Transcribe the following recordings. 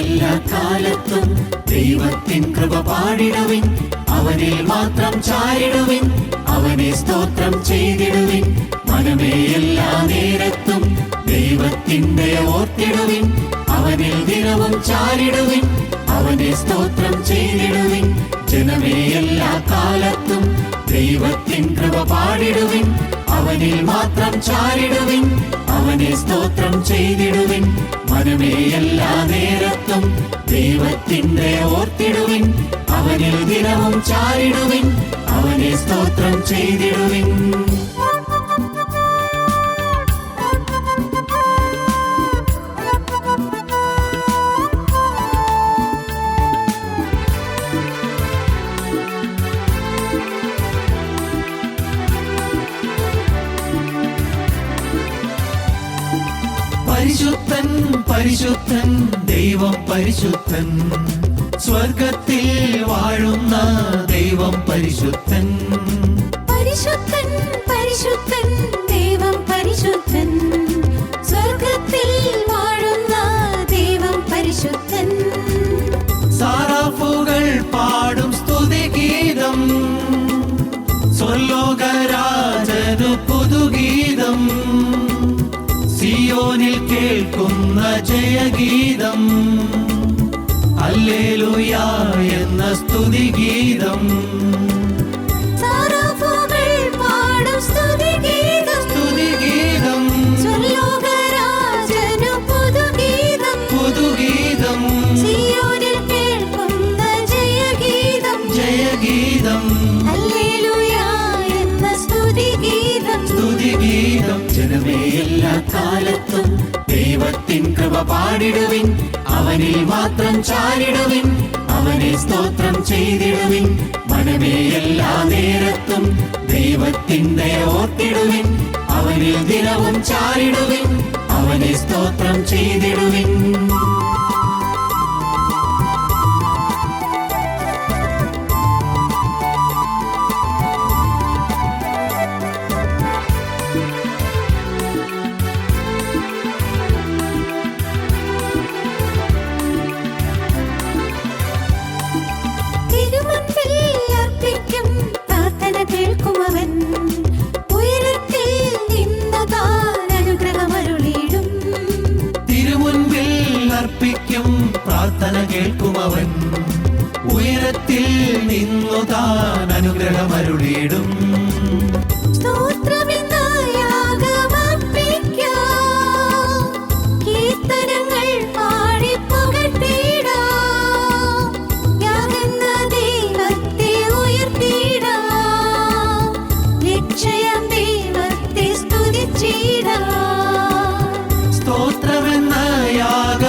എല്ലാ കാലത്തും ദൈവത്തിൻ കൃപ പാടിടുവിൻ. അവനിൽ മാത്രം ചാരിടുവിൻ, അവനെ സ്തോത്രം ചെയ്തിടുവിൻ. മനമേ എല്ലാ നേരത്തും ദൈവത്തിൻ്റെ ഓർത്തിടുവിൻ. അവനിൽ ദിനവും ചാരിടുവിൻ, അവനെ സ്തോത്രം ചെയ്തിടുവിൻ. ജനമേ എല്ലാ കാലത്തും ദൈവത്തിൻ കൃപ പാടിടുവിൻ. അവനിൽ മാത്രം ചാരിടുവിൻ, അവനെ സ്തോത്രം ചെയ്തിടുവിൻ. മനമേ എല്ലാ നേരത്തും ദൈവത്തിൻ്റെ ഓർത്തിടുവിൻ. അവനിൽ ദിനവും ചാരിടുവിൻ, അവനെ സ്തോത്രം ചെയ്തിടുവിൻ. പരിശുദ്ധൻ പരിശുദ്ധൻ ദൈവം പരിശുദ്ധൻ, സ്വർഗത്തിൽ വാഴുന്ന ദൈവം പരിശുദ്ധൻ. പരിശുദ്ധൻ പരിശുദ്ധൻ ദൈവം പരിശുദ്ധൻ, സ്വർഗത്തിൽ വാഴുന്ന ദൈവം പരിശുദ്ധൻ. സാറാഫുകൾ പാടും സ്തുതിഗീതം, സ്വർലോകരാജനു പുതുഗീതം. സിയോനിൽ കേൾക്കുന്ന ജയഗീതം, ഹല്ലേലൂയ എന്ന സ്തുതിഗീതം. സാറാഫുകൾ പാടും സ്തുതിഗീതം, സ്തുതിഗീതം. സ്വർലോകരാജനു പുതുഗീതം, പുതുഗീതം. സിയോനിൽ കേൾക്കുന്ന ജയഗീതം, ജയഗീതം. ഹല്ലേലൂയ എന്ന സ്തുതിഗീതം, സ്തുതിഗീതം. ജനമേ എല്ലാ കാലത്തും ദൈവത്തിൻ കൃപ പാടിടുവിൻ. അവനിൽ മാത്രം ചാരിടുവിൻ, അവനെ സ്തോത്രം ചെയ്തിടുവിൻ. മനമേ എല്ലാ നേരത്തും ദൈവത്തിൻ്റെ ഓർത്തിടുവിൻ. അവനിൽ ദിനവും ചാരിടുവിൻ, അവനെ സ്തോത്രം ചെയ്തിടുവിൻ. പ്രാർത്ഥന കേൾക്കുമവൻ, ഉയരത്തിൽ നിന്നു താൻ അനുഗ്രഹമരുളിയിടും. കീർത്തനങ്ങൾ പാടി പുകഴ്ത്തിടാം, യാഗെന്ന ദൈവത്തെ ഉയർത്തിടാം, രക്ഷയാം ദൈവത്തെ സ്തുതിച്ചിടാം. സ്തോത്രമെന്ന യാഗമർപ്പിക്കാം,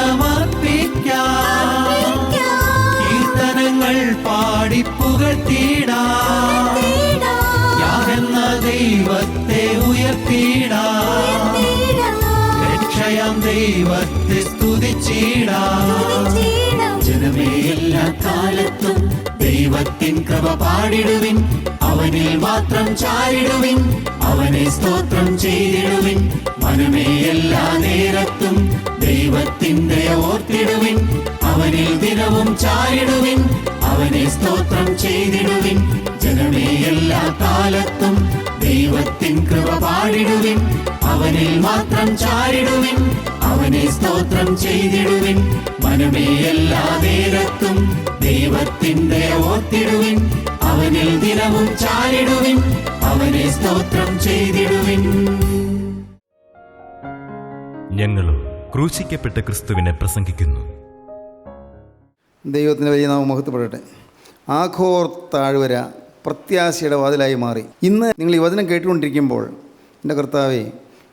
കീർത്തനങ്ങൾ പാടി പുകഴ്ത്തിടാം, യാഗെന്ന ദൈവത്തെ ഉയർത്തിടാം, രക്ഷയാം ദൈവത്തെ സ്തുതിച്ചിടാം. ജനമേ എല്ലാ കാലത്തും ദൈവത്തിൻ കൃപ പാടിടുവിൻ. അവനിൽ മാത്രം ചാരിടുവിൻ, അവനെ സ്തോത്രം ചെയ്തിടുവിൻ. മനമേ എല്ലാ നേരത്തും ദൈവത്തിൻ്റെ ഓർത്തിടുവിൻ. അവനിൽ ദിനവും ചാരിടുവിൻ, അവനെ സ്തോത്രം ചെയ്തിടുവിൻ. ജനമേ എല്ലാ കാലത്തും ദൈവത്തിൻ കൃപ പാടിടുവിൻ. അവനിൽ മാത്രം ചാരിടുവിൻ, അവനെ സ്തോത്രം ചെയ്തിടുവിൻ. മനമേ എല്ലാ നേരത്തും ദൈവത്തിൻ്റെ ഓർത്തിടുവിൻ. അവനിൽ ദിനവും ചാരിടുവിൻ, അവനെ സ്തോത്രം ചെയ്തിടുവിൻ. ഞങ്ങളും ക്രൂശിക്കപ്പെട്ട ക്രിസ്തുവിനെ പ്രസംഗിക്കുന്നു. ദൈവത്തിൻ്റെ വലിയ നാമം മഹത്വപ്പെടട്ടെ. ആഘോർ താഴ്വര പ്രത്യാശയുടെ വാതിലായി മാറി. ഇന്ന് നിങ്ങൾ ഈ വചനം കേട്ടുകൊണ്ടിരിക്കുമ്പോൾ, എൻ്റെ കർത്താവേ,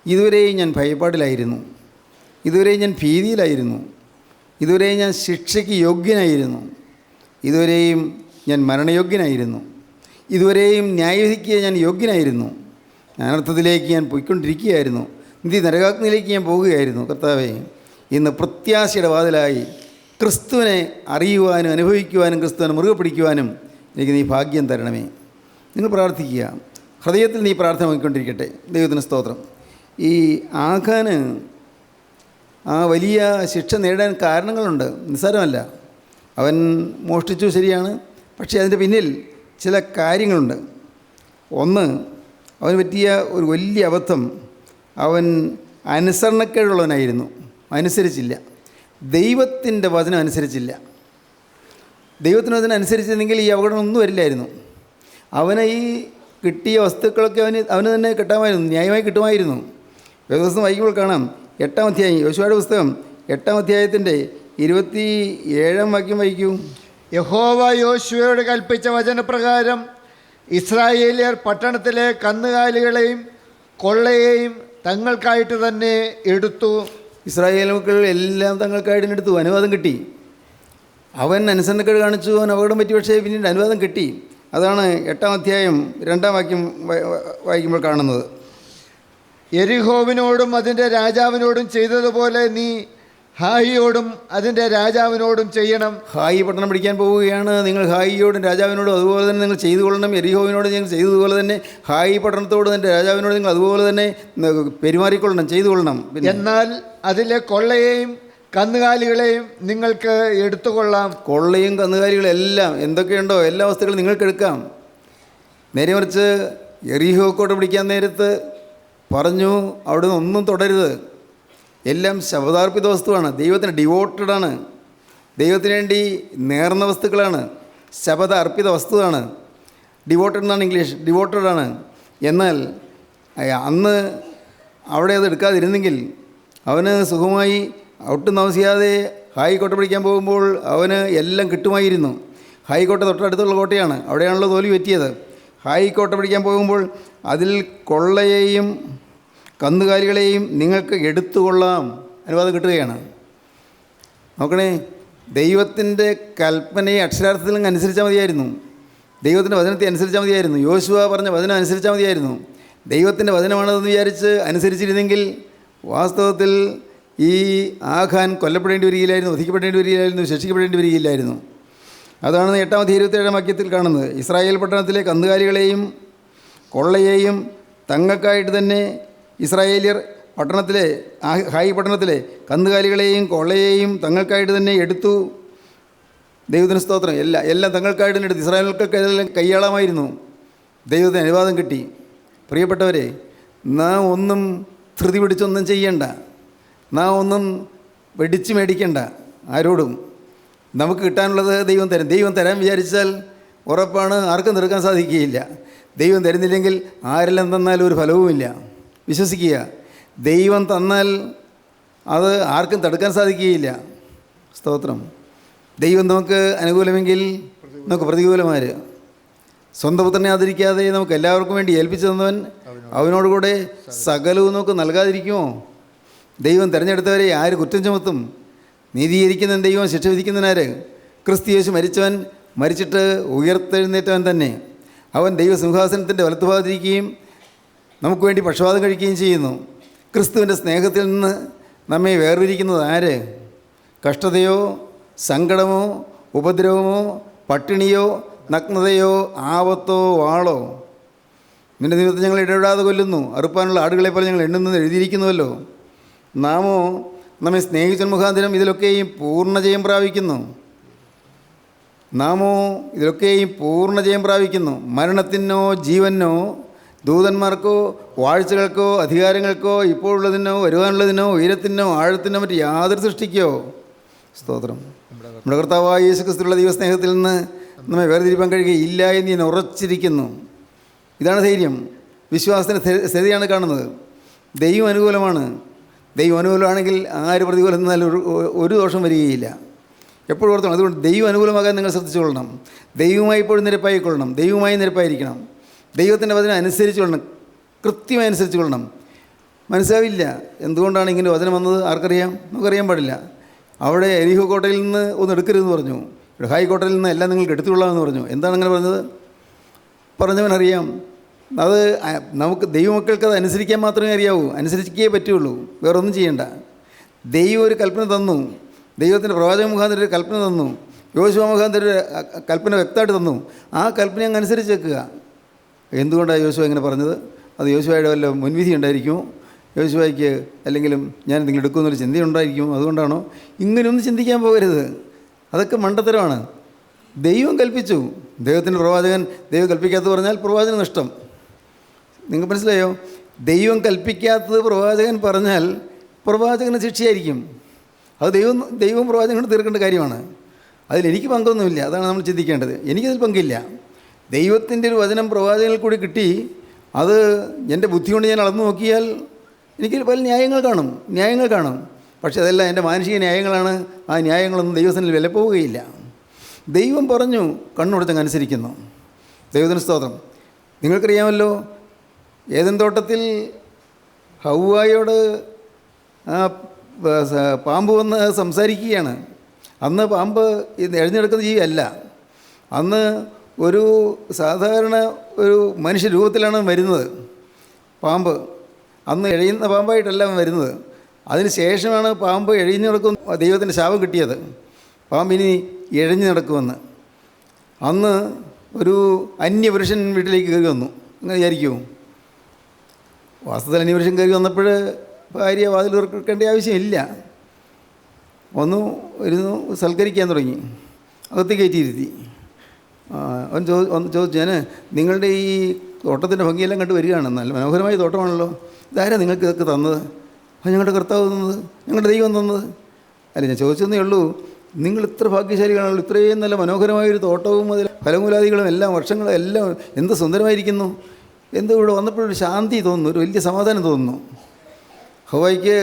ഇതുവരെയും ഞാൻ ഭയപ്പാടിലായിരുന്നു, ഇതുവരെയും ഞാൻ ഭീതിയിലായിരുന്നു, ഇതുവരെയും ഞാൻ ശിക്ഷയ്ക്ക് യോഗ്യനായിരുന്നു, ഇതുവരെയും ഞാൻ മരണയോഗ്യനായിരുന്നു, ഇതുവരെയും ന്യായവിധിക്ക് ഞാൻ യോഗ്യനായിരുന്നു, അനർത്ഥത്തിലേക്ക് ഞാൻ പോയിക്കൊണ്ടിരിക്കുകയായിരുന്നു, നിത്യ നരകാഗ്നിയിലേക്ക് ഞാൻ പോവുകയായിരുന്നു. കർത്താവേ, ഇന്ന് പ്രത്യാശയുടെ വാതിലായി ക്രിസ്തുവിനെ അറിയുവാനും അനുഭവിക്കുവാനും ക്രിസ്തുവിനെ മുറുകെ പിടിക്കുവാനും എനിക്ക് നീ ഭാഗ്യം തരണമേ. നിങ്ങൾ പ്രാർത്ഥിക്കുക, ഹൃദയത്തിൽ നീ പ്രാർത്ഥന നോക്കിക്കൊണ്ടിരിക്കട്ടെ. ദൈവത്തിന് സ്തോത്രം. ഈ ആഖാന് ആ വലിയ ശിക്ഷ നേടാൻ കാരണങ്ങളുണ്ട്, നിസ്സാരമല്ല. അവൻ മോഷ്ടിച്ചു, ശരിയാണ്. പക്ഷേ അതിൻ്റെ പിന്നിൽ ചില കാര്യങ്ങളുണ്ട്. ഒന്ന്, അവന് പറ്റിയ ഒരു വലിയ അബദ്ധം, അവൻ അനുസരണക്കേടുള്ളവനായിരുന്നു. അനുസരിച്ചില്ല, ദൈവത്തിൻ്റെ വചനം അനുസരിച്ചില്ല. ദൈവത്തിൻ്റെ വചനം അനുസരിച്ചിരുന്നെങ്കിൽ ഈ അപകടം ഒന്നും വരില്ലായിരുന്നു. അവന് ഈ കിട്ടിയ വസ്തുക്കളൊക്കെ അവന് തന്നെ കിട്ടാമായിരുന്നു, ന്യായമായി കിട്ടുമായിരുന്നു. ദിവസം വായിക്കുമ്പോൾ കാണാം, 8-ാം അധ്യായം, യോശുവയുടെ പുസ്തകം 8-ാം അധ്യായത്തിൻ്റെ 27-ാം വാക്യം വായിക്കൂ. യഹോവ യോശുവയോട് കൽപ്പിച്ച വചനപ്രകാരം ഇസ്രായേലിയർ പട്ടണത്തിലെ കന്നുകാലികളെയും കൊള്ളയെയും തങ്ങൾക്കായിട്ട് തന്നെ എടുത്തു. ഇസ്രായേൽ മക്കൾ എല്ലാം തങ്ങൾക്കായിട്ട് എടുത്തു, അനുവാദം കിട്ടി. അവൻ അനുസരണക്കേട് കാണിച്ചു, അവൻ അപകടം പറ്റി, പക്ഷേ പിന്നീട് അനുവാദം കിട്ടി. അതാണ് 8-ാം അധ്യായം 2-ാം വാക്യം വായിക്കുമ്പോൾ കാണുന്നത്. യെരിഹോവിനോടും അതിൻ്റെ രാജാവിനോടും ചെയ്തതുപോലെ നീ ഹായിയോടും അതിൻ്റെ രാജാവിനോടും ചെയ്യണം. ഹായി പട്ടണം പിടിക്കാൻ പോവുകയാണ്. നിങ്ങൾ ഹായിയോടും രാജാവിനോടും അതുപോലെ തന്നെ നിങ്ങൾ ചെയ്തു കൊള്ളണം. യെരിഹോവിനോട് നിങ്ങൾ ചെയ്തതുപോലെ തന്നെ ഹായി പട്ടണത്തോടും അതിൻ്റെ രാജാവിനോട് നിങ്ങൾ അതുപോലെ തന്നെ പെരുമാറിക്കൊള്ളണം, ചെയ്തു കൊള്ളണം. എന്നാൽ അതിലെ കൊള്ളയെയും കന്നുകാലികളെയും നിങ്ങൾക്ക് എടുത്തുകൊള്ളാം. കൊള്ളയും കന്നുകാലികളും എല്ലാം എന്തൊക്കെയുണ്ടോ എല്ലാ വസ്തുക്കളും നിങ്ങൾക്ക് എടുക്കാം. നേരെ മറിച്ച് യെരിഹോക്കോട്ട് പിടിക്കാൻ നേരത്ത് പറഞ്ഞു, അവിടുന്ന് ഒന്നും തുടരുത്, എല്ലാം ശബദാർപ്പിത വസ്തുവാണ്, ദൈവത്തിന് ഡിവോട്ടഡാണ്, ദൈവത്തിന് വേണ്ടി നേർന്ന വസ്തുക്കളാണ്, ശബദ അർപ്പിത വസ്തുവാണ്. ഡിവോട്ടഡ് എന്നാണ് ഇംഗ്ലീഷ്, ഡിവോട്ടഡാണ്. എന്നാൽ അന്ന് അവിടെ അത് എടുക്കാതിരുന്നെങ്കിൽ അവന് സുഖമായി ഒട്ടും താമസിയാതെ ഹായിക്കോട്ട പിടിക്കാൻ പോകുമ്പോൾ അവന് എല്ലാം കിട്ടുമായിരുന്നു. ഹായിക്കോട്ട തൊട്ടടുത്തുള്ള കോട്ടയാണ്, അവിടെയാണല്ലോ തോൽവി പറ്റിയത്. ഹായിക്കോട്ട പിടിക്കാൻ പോകുമ്പോൾ അതിൽ കൊള്ളയെയും കന്നുകാലികളെയും നിങ്ങൾക്ക് എടുത്തുകൊള്ളാം, അനുവാദം കിട്ടുകയാണ്. നോക്കണേ, ദൈവത്തിൻ്റെ കൽപ്പനയെ അക്ഷരാർത്ഥത്തിൽ അനുസരിച്ചാൽ മതിയായിരുന്നു. ദൈവത്തിൻ്റെ വചനത്തെ അനുസരിച്ചാൽ മതിയായിരുന്നു. യോശുവ പറഞ്ഞ വചനം അനുസരിച്ചാൽ മതിയായിരുന്നു. ദൈവത്തിൻ്റെ വചനമാണെന്ന് വിചാരിച്ച് അനുസരിച്ചിരുന്നെങ്കിൽ വാസ്തവത്തിൽ ഈ ആഖാൻ കൊല്ലപ്പെടേണ്ടി വരികയില്ലായിരുന്നു, വധിക്കപ്പെടേണ്ടി വരികയില്ലായിരുന്നു, ശിക്ഷിക്കപ്പെടേണ്ടി വരികയില്ലായിരുന്നു. അതാണ് 8-ാം അധ്യായം 27-ാം വാക്യത്തിൽ കാണുന്നത്. ഇസ്രായേൽ പട്ടണത്തിലെ കന്നുകാലികളെയും കൊള്ളയെയും തങ്ങൾക്കായിട്ട് തന്നെ ഇസ്രായേലിയർ പട്ടണത്തിലെ ഹായി പട്ടണത്തിലെ കന്നുകാലികളെയും കൊള്ളയെയും തങ്ങൾക്കായിട്ട് തന്നെ എടുത്തു. ദൈവത്തിന് സ്തോത്രം. എല്ലാം തങ്ങൾക്കായിട്ട് തന്നെ എടുത്തു. ഇസ്രായേൽക്കൾക്ക് എല്ലാം കയ്യാളാമായിരുന്നു. ദൈവത്തിന് അനുവാദം കിട്ടി. പ്രിയപ്പെട്ടവരെ, നാം ഒന്നും ധൃതി പിടിച്ചൊന്നും ചെയ്യണ്ട, നാം ഒന്നും വെടിച്ച് മേടിക്കണ്ട ആരോടും. നമുക്ക് കിട്ടാനുള്ളത് ദൈവം തരും. ദൈവം തരാൻ വിചാരിച്ചാൽ ഉറപ്പാണ് ആർക്കും തീർക്കാൻ സാധിക്കുകയില്ല. ദൈവം തരുന്നില്ലെങ്കിൽ ആരെല്ലാം തന്നാലും ഒരു ഫലവുമില്ല. വിശ്വസിക്കുക, ദൈവം തന്നാൽ അത് ആർക്കും തടുക്കാൻ സാധിക്കുകയില്ല. സ്തോത്രം. ദൈവം നമുക്ക് അനുകൂലമെങ്കിൽ നമുക്ക് പ്രതികൂലമാര്. സ്വന്തം പുത്രനെ ആദരിക്കാതെ നമുക്ക് എല്ലാവർക്കും വേണ്ടി ഏൽപ്പിച്ചു തന്നവൻ അവനോടുകൂടെ സകലവും നമുക്ക് നൽകാതിരിക്കുമോ? ദൈവം തിരഞ്ഞെടുത്തവരെ ആര് കുറ്റം ചുമത്തും? നീതീകരിക്കുന്ന ദൈവം, ശിക്ഷ വിധിക്കുന്നവനാര്? ക്രിസ്തു യേശു മരിച്ചവൻ, മരിച്ചിട്ട് ഉയർത്തെഴുന്നേറ്റവൻ തന്നെ. അവൻ ദൈവസിംഹാസനത്തിൻ്റെ വലത്തുഭാഗത്തിരിക്കുകയും നമുക്ക് വേണ്ടി പക്ഷപാതം കഴിക്കുകയും ചെയ്യുന്നു. ക്രിസ്തുവിൻ്റെ സ്നേഹത്തിൽ നിന്ന് നമ്മെ വേർതിരിക്കുന്നത് ആര്? കഷ്ടതയോ സങ്കടമോ ഉപദ്രവമോ പട്ടിണിയോ നഗ്നതയോ ആപത്തോ വാളോ? നിന്റെ നിമിത്തം ഞങ്ങൾ ഇടപെടാതെ കൊല്ലുന്നു, അറുപ്പാനുള്ള ആടുകളെ പോലെ ഞങ്ങൾ എണ്ണുന്നത് എഴുതിയിരിക്കുന്നുവല്ലോ. നാമോ നമ്മെ സ്നേഹിച്ച മുഖാന്തരം ഇതിലൊക്കെയും പൂർണ്ണജയം പ്രാപിക്കുന്നു. നാമോ ഇതിലൊക്കെയും പൂർണ്ണജയം പ്രാപിക്കുന്നു. മരണത്തിനോ ജീവനോ ദൂതന്മാർക്കോ വാഴ്ചകൾക്കോ അധികാരങ്ങൾക്കോ ഇപ്പോഴുള്ളതിനോ വരുവാനുള്ളതിനോ ഉയരത്തിനോ ആഴത്തിനോ മറ്റ് യാതൊരു സൃഷ്ടിക്കോ. സ്തോത്രം. നമ്മുടെ കർത്താവായ യേശുക്രിസ്തുവിലുള്ള ദൈവസ്നേഹത്തിൽ നിന്ന് നമ്മെ വേർതിരിപ്പാൻ കഴിയുകയില്ല എന്ന് ഞാൻ ഉറച്ചിരിക്കുന്നു. ഇതാണ് ധൈര്യം. വിശ്വാസത്തിൻ്റെ സ്ഥിതിയാണ് കാണുന്നത്. ദൈവം അനുകൂലമാണ്. ദൈവം അനുകൂലമാണെങ്കിൽ ആര് പ്രതികൂലം നിന്നാലും ഒരു ദോഷം വരികയില്ല. എപ്പോഴും ഓർത്തോണം. അതുകൊണ്ട് ദൈവം അനുകൂലമാകാൻ നിങ്ങൾ ശ്രദ്ധിച്ചുകൊള്ളണം. ദൈവവുമായി എപ്പോഴും നിരപ്പായിക്കൊള്ളണം. ദൈവവുമായി നിരപ്പായിരിക്കണം. ദൈവത്തിൻ്റെ വചനം അനുസരിച്ച് കൊള്ളണം, കൃത്യമായി അനുസരിച്ച് കൊള്ളണം. മനസ്സിലാവില്ല എന്തുകൊണ്ടാണ് ഇങ്ങനെ വചനം വന്നത്, ആർക്കറിയാം? നമുക്കറിയാൻ പാടില്ല. അവിടെ എരിഹോ കോട്ടയിൽ നിന്ന് ഒന്നും എടുക്കരുതെന്ന് പറഞ്ഞു, ഇവിടെ ഹായ് കോട്ടയിൽ നിന്ന് എല്ലാം നിങ്ങൾക്ക് എടുത്തുകൊള്ളാമെന്ന് പറഞ്ഞു. എന്താണ് അങ്ങനെ പറഞ്ഞത്? പറഞ്ഞവനറിയാം. അത് നമുക്ക് ദൈവമക്കൾക്ക് അത് അനുസരിക്കാൻ മാത്രമേ അറിയാവൂ, അനുസരിക്കേ പറ്റുള്ളൂ, വേറൊന്നും ചെയ്യണ്ട. ദൈവം ഒരു കൽപ്പന തന്നു, ദൈവത്തിൻ്റെ പ്രവാചക മുഖാന്തരം ഒരു കൽപ്പന തന്നു, യോശുവ മുഖാന്തരം ഒരു കൽപ്പന വ്യക്തമായിട്ട് തന്നു. ആ കൽപ്പന അങ്ങ് അനുസരിച്ച് വെക്കുക. എന്തുകൊണ്ടാണ് യോശുവ ഇങ്ങനെ പറഞ്ഞത്? അത് യോശുവയുടെ വല്ല മുൻവിധി ഉണ്ടായിരിക്കുമോ? യോശുവയ്ക്ക് അല്ലെങ്കിലും ഞാൻ നിങ്ങൾ എടുക്കുമെന്നൊരു ചിന്തയുണ്ടായിരിക്കും. അതുകൊണ്ടാണോ? ഇങ്ങനെയൊന്നും ചിന്തിക്കാൻ പോകരുത്. അതൊക്കെ മണ്ടത്തരമാണ്. ദൈവം കൽപ്പിച്ചു. ദൈവത്തിൻ്റെ പ്രവാചകൻ ദൈവം കൽപ്പിക്കാത്തത് പറഞ്ഞാൽ പ്രവാചകൻ നഷ്ടം. നിങ്ങൾക്ക് മനസ്സിലായോ? ദൈവം കൽപ്പിക്കാത്തത് പ്രവാചകൻ പറഞ്ഞാൽ പ്രവാചകന് ശിക്ഷയായിരിക്കും. അത് ദൈവം പ്രവാചകനോട് തീർക്കേണ്ട കാര്യമാണ്. അതിലെനിക്ക് പങ്കൊന്നുമില്ല. അതാണ് നമ്മൾ ചിന്തിക്കേണ്ടത്. എനിക്കതിൽ പങ്കില്ല. ദൈവത്തിൻ്റെ ഒരു വചനം പ്രവാചകനിൽ കൂടി കിട്ടി. അത് എൻ്റെ ബുദ്ധി കൊണ്ട് ഞാൻ അളന്നു നോക്കിയാൽ എനിക്ക് പല ന്യായങ്ങൾ കാണും. പക്ഷേ അതെല്ലാം എൻ്റെ മാനസിക ന്യായങ്ങളാണ്. ആ ന്യായങ്ങളൊന്നും ദൈവത്തിനിൽ വില പോവുകയില്ല. ദൈവം പറഞ്ഞു, കണ്ണുടച്ചങ്ങ് അനുസരിക്കുന്നു. ദൈവത്തിന് സ്തോത്രം. നിങ്ങൾക്കറിയാമല്ലോ, ഏദൻ തോട്ടത്തിൽ ഹവ്വായോട് പാമ്പ് വന്ന് സംസാരിക്കുകയാണ്. അന്ന് പാമ്പ് എഴുന്നേൽക്കുന്ന ജീവിയല്ല. അന്ന് ഒരു സാധാരണ ഒരു മനുഷ്യരൂപത്തിലാണ് വരുന്നത് പാമ്പ്. അന്ന് എഴയുന്ന പാമ്പായിട്ടല്ല വരുന്നത്. അതിന് ശേഷമാണ് പാമ്പ് എഴഞ്ഞു നടക്കുന്ന ദൈവത്തിൻ്റെ ശാപം കിട്ടിയത്. പാമ്പിനി എഴഞ്ഞു നടക്കുമെന്ന്. അന്ന് ഒരു അന്യപുരുഷൻ വീട്ടിലേക്ക് കയറി വന്നു. അങ്ങനെ വിചാരിക്കുമോ? വാസ്തവത്തിൽ അന്യപുരുഷൻ കയറി വന്നപ്പോൾ ഭാര്യ വാതിൽ തുറക്കേണ്ട ആവശ്യമില്ല. ഇരുന്നു സൽക്കരിക്കാൻ തുടങ്ങി. അകത്ത് കയറ്റിയിരുത്തി. അവൻ ചോദിച്ചു, ഞാൻ നിങ്ങളുടെ ഈ തോട്ടത്തിൻ്റെ ഭംഗിയെല്ലാം കണ്ട് വരികയാണ്. നല്ല മനോഹരമായ തോട്ടമാണല്ലോ. ഇതാരാ നിങ്ങൾക്ക് ഇതൊക്കെ തന്നത്? അത് ഞങ്ങളുടെ കർത്താവ് തന്നത്, ഞങ്ങളുടെ ദൈവം തന്നത്. അല്ല, ഞാൻ ചോദിച്ചതേ ഉള്ളൂ. നിങ്ങൾ ഇത്ര ഭാഗ്യശാലികളാണല്ലോ. ഇത്രയും നല്ല മനോഹരമായൊരു തോട്ടവും അതിൽ ഫലമൂലാദികളും എല്ലാം വർഷങ്ങളും എല്ലാം എന്ത് സുന്ദരമായിരിക്കുന്നു. എന്തോ ഇവിടെ വന്നപ്പോഴൊരു ശാന്തി തോന്നുന്നു, ഒരു വലിയ സമാധാനം തോന്നുന്നു. ഹവ്വായ്ക്ക്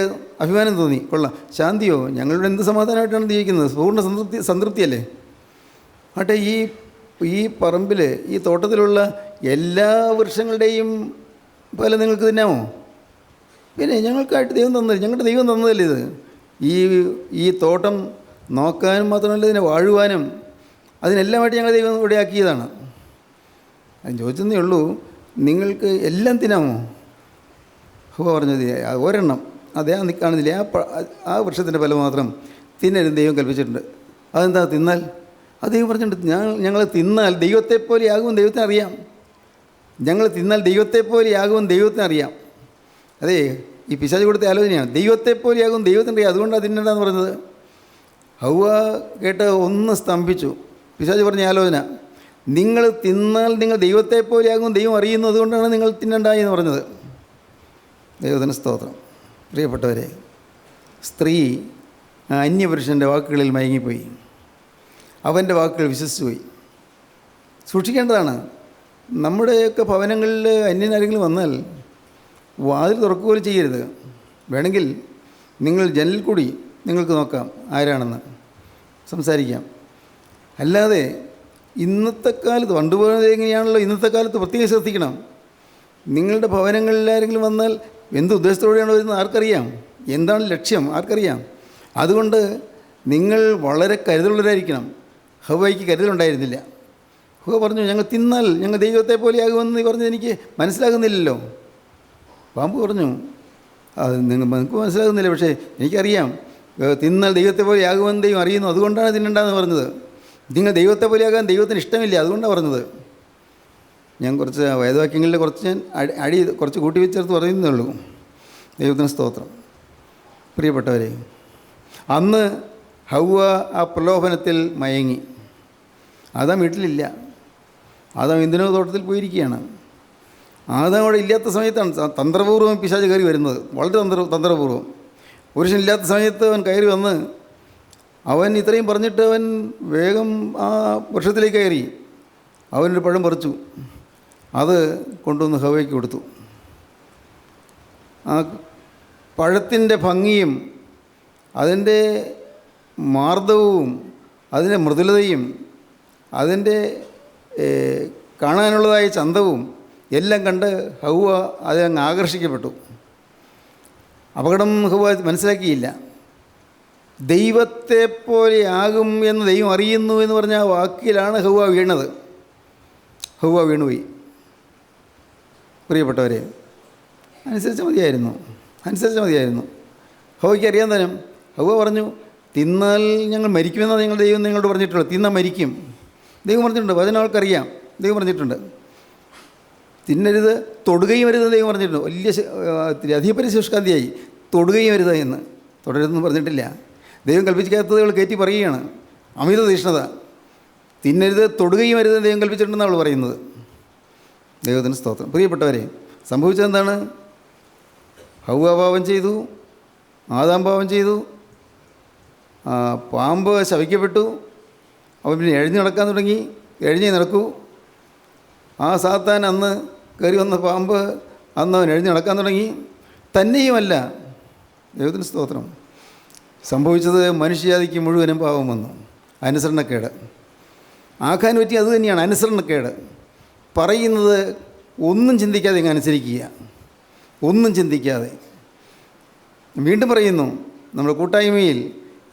അഭിമാനം തോന്നി. കൊള്ളാം, ശാന്തിയോ? ഞങ്ങളുടെ എന്ത് സമാധാനമായിട്ടാണ് ജീവിക്കുന്നത്? പൂർണ്ണ സംതൃപ്തിയല്ലേ? ആട്ടെ, ഈ പറമ്പിൽ, ഈ തോട്ടത്തിലുള്ള എല്ലാ വൃക്ഷങ്ങളുടെയും ഫലം നിങ്ങൾക്ക് തിന്നാമോ? പിന്നെ ഞങ്ങൾക്കായിട്ട് ദൈവം തന്നത്, ഞങ്ങളുടെ ദൈവം തന്നതല്ലേ ഇത്. ഈ തോട്ടം നോക്കാനും മാത്രമല്ല, ഇതിനെ വാഴുവാനും അതിനെല്ലാമായിട്ട് ഞങ്ങൾ ദൈവം ഇവിടെ ആക്കിയതാണ്. അത് ചോദിച്ചതേ ഉള്ളൂ. നിങ്ങൾക്ക് എല്ലാം തിന്നാമോ? ഹവ്വ പറഞ്ഞത് ഒരെണ്ണം അദ്ദേഹം കാണുന്നില്ല, ആ വൃക്ഷത്തിൻ്റെ ഫലം മാത്രം തിന്നരുത് ദൈവം കൽപ്പിച്ചിട്ടുണ്ട്. അതെന്താ തിന്നാൽ? അത് ദൈവം പറഞ്ഞിട്ടുണ്ട്, ഞങ്ങൾ തിന്നാൽ ദൈവത്തെപ്പോലെയാകും ദൈവത്തിനറിയാം. ഞങ്ങൾ തിന്നാൽ ദൈവത്തെപ്പോലെയാകും ദൈവത്തിനറിയാം. അതേ, ഈ പിശാച് കൊടുത്ത ആലോചനയാണ്. ദൈവത്തെപ്പോലെയാകും ദൈവത്തിനറിയാം, അതുകൊണ്ടാണ് തിന്നണ്ടെന്ന് പറഞ്ഞത്. ഹവ്വ കേട്ട് ഒന്ന് സ്തംഭിച്ചു. പിശാച് പറഞ്ഞ ആലോചന, നിങ്ങൾ തിന്നാൽ നിങ്ങൾ ദൈവത്തെപ്പോലെയാകും ദൈവം അറിയുന്നു, അതുകൊണ്ടാണ് നിങ്ങൾ തിന്നണ്ട എന്ന് പറഞ്ഞത്. ദൈവത്തിന് സ്തോത്രം. പ്രിയപ്പെട്ടവരെ, സ്ത്രീ അന്യപുരുഷൻ്റെ വാക്കുകളിൽ മയങ്ങിപ്പോയി. അവൻ്റെ വാക്കുകൾ വിശ്വസിച്ചു പോയി. സൂക്ഷിക്കേണ്ടതാണ്. നമ്മുടെയൊക്കെ ഭവനങ്ങളിൽ അന്യനാരെങ്കിലും വന്നാൽ വാതിൽ തുറക്കുകയും ചെയ്യരുത്. വേണമെങ്കിൽ നിങ്ങൾ ജനലിൽ കൂടി നിങ്ങൾക്ക് നോക്കാം ആരാണെന്ന്, സംസാരിക്കാം. അല്ലാതെ ഇന്നത്തെ കാലത്ത്, പണ്ടുപോയത് എങ്ങനെയാണല്ലോ, ഇന്നത്തെ കാലത്ത് പ്രത്യേകം ശ്രദ്ധിക്കണം. നിങ്ങളുടെ ഭവനങ്ങളിൽ ആരെങ്കിലും വന്നാൽ എന്ത് ഉദ്ദേശത്തോടെയാണ് വരുന്നത് ആർക്കറിയാം? എന്താണ് ലക്ഷ്യം ആർക്കറിയാം? അതുകൊണ്ട് നിങ്ങൾ വളരെ കരുതലുള്ളവരായിരിക്കണം. ഹവ്വയ്ക്ക് കരുതലുണ്ടായിരുന്നില്ല. ഹവ്വ പറഞ്ഞു, ഞങ്ങൾ തിന്നാൽ ഞങ്ങൾ ദൈവത്തെ പോലെയാകുമെന്ന് പറഞ്ഞത് എനിക്ക് മനസ്സിലാകുന്നില്ലല്ലോ. പാമ്പ് പറഞ്ഞു, അത് നിങ്ങൾക്ക് മനസ്സിലാകുന്നില്ല, പക്ഷേ എനിക്കറിയാം, തിന്നാൽ ദൈവത്തെ പോലെയാകുമെന്ന് ദൈവം അറിയുന്നു, അതുകൊണ്ടാണ് തിന്നണ്ടെന്ന് പറഞ്ഞത്. നിങ്ങൾ ദൈവത്തെ പോലെയാകാൻ ദൈവത്തിന് ഇഷ്ടമില്ല, അതുകൊണ്ടാണ് പറഞ്ഞത്. ഞാൻ കുറച്ച് വേദവാക്യങ്ങളിൽ ഞാൻ കുറച്ച് കൂട്ടി വെച്ചെടുത്ത് പറയുന്നേ ഉള്ളൂ. ദൈവത്തിന് സ്തോത്രം. പ്രിയപ്പെട്ടവരെ, അന്ന് ഹവ്വ ആ പ്രലോഭനത്തിൽ മയങ്ങി. ആദാം വീട്ടിലില്ല. ആദാം എന്തിനോ തോട്ടത്തിൽ പോയിരിക്കുകയാണ്. ആദാം അവിടെ ഇല്ലാത്ത സമയത്താണ് തന്ത്രപൂർവ്വം പിശാച് കയറി വരുന്നത്. വളരെ തന്ത്രപൂർവ്വം. പുരുഷനില്ലാത്ത സമയത്ത് അവൻ കയറി വന്ന്, അവൻ ഇത്രയും പറഞ്ഞിട്ട് അവൻ വേഗം ആ വൃക്ഷത്തിലേക്ക് കയറി. അവനൊരു പഴം പറിച്ചു. അത് കൊണ്ടുവന്ന് ഹവ്വയ്ക്ക് കൊടുത്തു. ആ പഴത്തിൻ്റെ ഭംഗിയും അതിൻ്റെ മാർദ്ദവവും അതിൻ്റെ മൃദുലതയും അതിൻ്റെ കാണാനുള്ളതായ ചന്തവും എല്ലാം കണ്ട് ഹവ്വ അതങ്ങ് ആകർഷിക്കപ്പെട്ടു. അപകടം ഹവ്വ മനസ്സിലാക്കിയില്ല. ദൈവത്തെപ്പോലെയാകും എന്ന് ദൈവം അറിയുന്നു എന്ന് പറഞ്ഞ ആ വാക്കിലാണ് ഹവ്വ വീണത്. ഹവ്വ വീണുപോയി. പ്രിയപ്പെട്ടവരെ, അനുസരിച്ച് മതിയായിരുന്നു. ഹവ്വയ്ക്ക് അറിയാൻ തരം. ഹവ്വ പറഞ്ഞു, തിന്നാൽ ഞങ്ങൾ മരിക്കുമെന്നാണ് ഞങ്ങൾ ദൈവം നിങ്ങളോട് പറഞ്ഞിട്ടുള്ളത്. തിന്നാൽ മരിക്കും. ദൈവം പറഞ്ഞിട്ടുണ്ട്. വചനം അവൾക്കറിയാം. ദൈവം പറഞ്ഞിട്ടുണ്ട്. തിന്നരുത്, തൊടുകയും വരുന്നത് ദൈവം പറഞ്ഞിട്ടുണ്ട്. വലിയ അധികപരി ശുഷ്കാന്തിയായി. തൊടുകയും വരുത് എന്ന്, തുടരുതെന്ന് പറഞ്ഞിട്ടില്ല. ദൈവം കൽപ്പിക്കാത്തതുകൾ കയറ്റി പറയുകയാണ്. അമിത തീഷ്ണത. തിന്നരുത്, തൊടുകയും വരുത് ദൈവം കൽപ്പിച്ചിട്ടുണ്ടെന്നാണ് അവൾ പറയുന്നത്. ദൈവത്തിന് സ്തോത്രം. പ്രിയപ്പെട്ടവരെ, സംഭവിച്ചതെന്താണ്? ഹൗവ പാപം ചെയ്തു, ആദാം പാപം ചെയ്തു, പാമ്പ് ശപിക്കപ്പെട്ടു. അവൻ പിന്നെ എഴഞ്ഞു നടക്കാൻ തുടങ്ങി. എഴഞ്ഞേ നടക്കൂ. ആ സാത്താൻ അന്ന് കയറി വന്ന പാമ്പ് അന്ന് അവൻ എഴഞ്ഞു നടക്കാൻ തുടങ്ങി. തന്നെയുമല്ല, ദൈവത്തിന് സ്തോത്രം, സംഭവിച്ചത് മനുഷ്യജാതിക്ക് മുഴുവനും പാപം വന്നു. അനുസരണക്കേട്. ആക്കാൻ പറ്റി അത് തന്നെയാണ്, അനുസരണക്കേട്. പറയുന്നത് ഒന്നും ചിന്തിക്കാതെ ഇങ്ങ് അനുസരിക്കുക, ഒന്നും ചിന്തിക്കാതെ. വീണ്ടും പറയുന്നു, നമ്മുടെ കൂട്ടായ്മയിൽ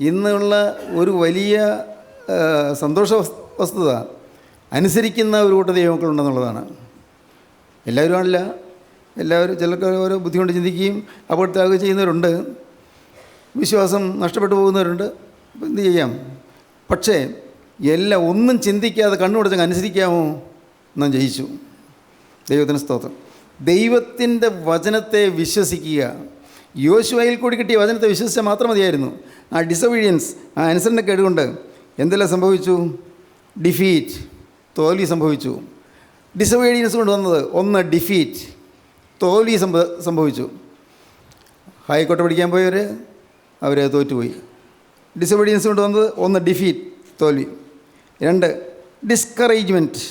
ഇന്നുള്ള ഒരു വലിയ സന്തോഷ വസ്തുത അനുസരിക്കുന്ന ഒരു കൂട്ട ദൈവമക്കളുണ്ടെന്നുള്ളതാണ്. എല്ലാവരും ആണല്ല, എല്ലാവരും ചിലർക്ക് ഓരോ ബുദ്ധി കൊണ്ട് ചിന്തിക്കുകയും അപകടത്തിലാകുകയും ചെയ്യുന്നവരുണ്ട്. വിശ്വാസം നഷ്ടപ്പെട്ടു പോകുന്നവരുണ്ട്. അപ്പോൾ എന്ത് ചെയ്യാം? പക്ഷേ എല്ലാം ഒന്നും ചിന്തിക്കാതെ കണ്ണുടച്ചങ്ങ് അനുസരിക്കാമോ? നാം ജയിച്ചു. ദൈവത്തിന് സ്തോത്രം. ദൈവത്തിൻ്റെ വചനത്തെ വിശ്വസിക്കുക. യോശുവയിൽ കൂടി കിട്ടിയ വചനത്തെ വിശ്വസിച്ചാൽ മാത്രം മതിയായിരുന്നു. ആ ഡിസൊബീഡിയൻസ്, ആ അനുസരണക്കേട് കൊണ്ട് എന്തെല്ലാം സംഭവിച്ചു? ഡിഫീറ്റ്, തോൽവി സംഭവിച്ചു. ഡിസൊബീഡിയൻസ് കൊണ്ട് വന്നത് ഒന്ന് ഡിഫീറ്റ്, തോൽവി സംഭവിച്ചു. ഹൈക്കോട്ടെ പഠിക്കാൻ പോയവർ അവർ തോറ്റുപോയി. ഡിസൊബീഡിയൻസ് കൊണ്ട് വന്നത് ഒന്ന് ഡിഫീറ്റ്, തോൽവി. രണ്ട് ഡിസ്കറേജ്മെൻറ്റ്.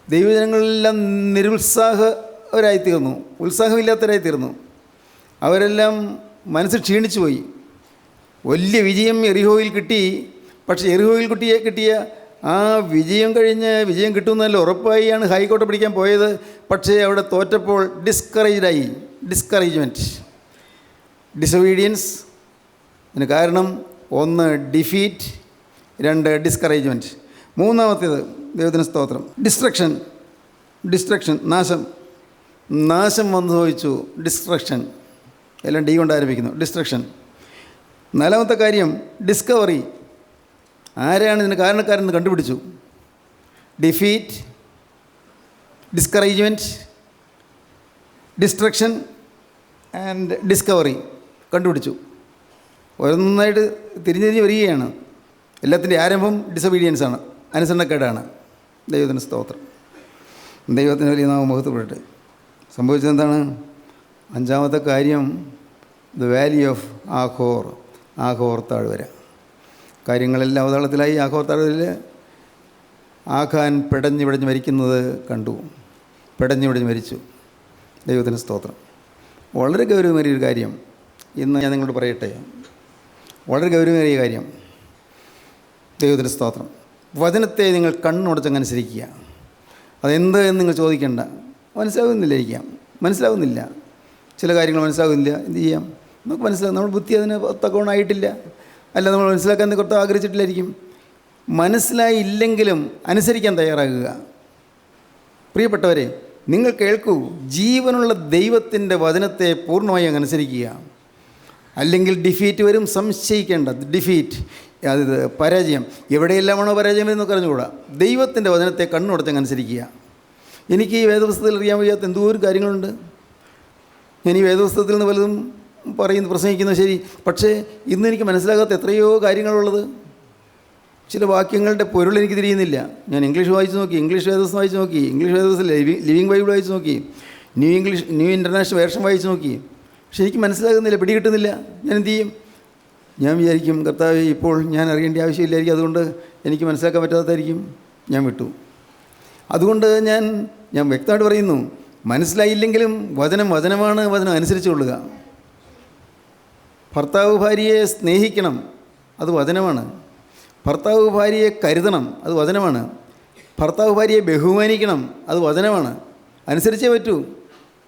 ദൈവജനങ്ങളെല്ലാം നിരുത്സാഹരായിത്തീർന്നു, ഉത്സാഹമില്ലാത്തവരായിത്തീർന്നു. അവരെല്ലാം മനസ്സ് ക്ഷീണിച്ചു പോയി. വലിയ വിജയം എറിഹോയിൽ കിട്ടി. പക്ഷേ എറിഹോയിൽ കിട്ടിയ ആ വിജയം കഴിഞ്ഞ് വിജയം കിട്ടുമെന്നല്ല ഉറപ്പായിയാണ് ഹൈക്കോട്ടെ പഠിക്കാൻ പോയത്. പക്ഷേ അവിടെ തോറ്റപ്പോൾ ഡിസ്കറേജ്ഡായി. Discouragement, disobedience. അതിന് കാരണം ഒന്ന് ഡിഫീറ്റ്, രണ്ട് ഡിസ്കറേജ്മെൻറ്റ്. മൂന്നാമത്തേത് ദൈവത്തിന് സ്തോത്രം, ഡിസ്ട്രക്ഷൻ, നാശം വന്നു ചോദിച്ചു. ഡിസ്ട്രക്ഷൻ, എല്ലാം ഡി കൊണ്ട് ആരംഭിക്കുന്നു. ഡിസ്ട്രക്ഷൻ. നാലാമത്തെ കാര്യം ഡിസ്കവറി. ആരാണ് ഇതിന് കാരണക്കാരെന്ന് കണ്ടുപിടിച്ചു. Defeat, discouragement, destruction and discovery കണ്ടുപിടിച്ചു. ഓരോന്നായിട്ട് തിരിഞ്ഞ് വരികയാണ്. എല്ലാത്തിൻ്റെ ആരംഭം ഡിസൊബീഡിയൻസാണ്, അനുസരണക്കേടാണ്. ദൈവത്തിന് സ്തോത്രം. ദൈവത്തിന് വലിയ നാമം മഹത്വപ്പെടട്ടെ. സംഭവിച്ചതെന്താണ്? അഞ്ചാമത്തെ കാര്യം ദ വാലി ഓഫ് ആഖോർ താഴ്വര. കാര്യങ്ങളെല്ലാം അവതാളത്തിലായി. ആഖോർ താഴ്വരയിൽ ആഖാൻ പിടഞ്ഞു മരിക്കുന്നത് കണ്ടു. പിടഞ്ഞു മരിച്ചു. ദൈവത്തിന് സ്തോത്രം. വളരെ ഗൗരവമേറിയൊരു കാര്യം ഇന്ന് ഞാൻ നിങ്ങളോട് പറയട്ടെ. വളരെ ഗൗരവമേറിയ കാര്യം. ദൈവത്തിന് സ്തോത്രം. വചനത്തെ നിങ്ങൾ കണ്ണുടച്ചങ്ങനുസരിക്കുക. അതെന്ത് എന്ന് നിങ്ങൾ ചോദിക്കേണ്ട. മനസ്സിലാവുന്നില്ല. ചില കാര്യങ്ങൾ മനസ്സിലാകുന്നില്ല. എന്ത് ചെയ്യാം? നമുക്ക് മനസ്സിലാകും. നമ്മുടെ ബുദ്ധി അതിന് തക്കവണ്ണമായിട്ടില്ല. അല്ല, നമ്മൾ മനസ്സിലാക്കാൻ കുറച്ച് ആഗ്രഹിച്ചിട്ടില്ലായിരിക്കും. മനസ്സിലായില്ലെങ്കിലും അനുസരിക്കാൻ തയ്യാറാകുക. പ്രിയപ്പെട്ടവരെ, നിങ്ങൾ കേൾക്കൂ. ജീവനുള്ള ദൈവത്തിൻ്റെ വചനത്തെ പൂർണ്ണമായി അങ്ങ് അനുസരിക്കുക. അല്ലെങ്കിൽ ഡിഫീറ്റ് വരും. സംശയിക്കേണ്ട. ഡിഫീറ്റ്, അത് പരാജയം. എവിടെയെല്ലാമാണോ പരാജയം എന്നൊക്കെ അറിഞ്ഞുകൂടാ. ദൈവത്തിൻ്റെ വചനത്തെ കണ്ണുടച്ചങ്ങ് അനുസരിക്കുക. എനിക്ക് ഈ വേദപുസ്തകത്തിൽ അറിയാൻ വയ്യാത്ത എന്തോരം കാര്യങ്ങളുണ്ട്. ഞാൻ ഈ വേദപുസ്തകത്തിൽ നിന്ന് പലതും പ്രസംഗിക്കുന്നത് ശരി. പക്ഷേ ഇന്ന് എനിക്ക് മനസ്സിലാകാത്ത എത്രയോ കാര്യങ്ങളുള്ളത്. ചില വാക്യങ്ങളുടെ പൊരുൾ എനിക്ക് തിരിയുന്നില്ല. ഞാൻ ഇംഗ്ലീഷ് വായിച്ച് നോക്കി, ഇംഗ്ലീഷ് വേദപുസ്തകം വായിച്ച് നോക്കി, ഇംഗ്ലീഷ് വേദപുസ്തകം ലിവിങ് ബൈബിൾ വായിച്ച് നോക്കി, ന്യൂ ഇൻ്റർനാഷണൽ വേർഷൻ വായിച്ച് നോക്കി. പക്ഷെ എനിക്ക് മനസ്സിലാകുന്നില്ല, പിടികിട്ടുന്നില്ല. ഞാൻ എന്ത് ചെയ്യും? ഞാൻ വിചാരിക്കും, കർത്താവേ, ഇപ്പോൾ ഞാൻ അറിയേണ്ട ആവശ്യമില്ലായിരിക്കും, അതുകൊണ്ട് എനിക്ക് മനസ്സിലാക്കാൻ പറ്റാത്തതായിരിക്കും, ഞാൻ വിട്ടു. അതുകൊണ്ട് ഞാൻ വ്യക്തമായിട്ട് പറയുന്നു, മനസ്സിലായില്ലെങ്കിലും വചനമാണ്. വചനം അനുസരിച്ച് കൊള്ളുക. ഭർത്താവ് ഭാര്യയെ സ്നേഹിക്കണം, അത് വചനമാണ്. ഭർത്താവ് ഭാര്യയെ കരുതണം, അത് വചനമാണ്. ഭർത്താവ് ഭാര്യയെ ബഹുമാനിക്കണം, അത് വചനമാണ്. അനുസരിച്ചേ പറ്റൂ.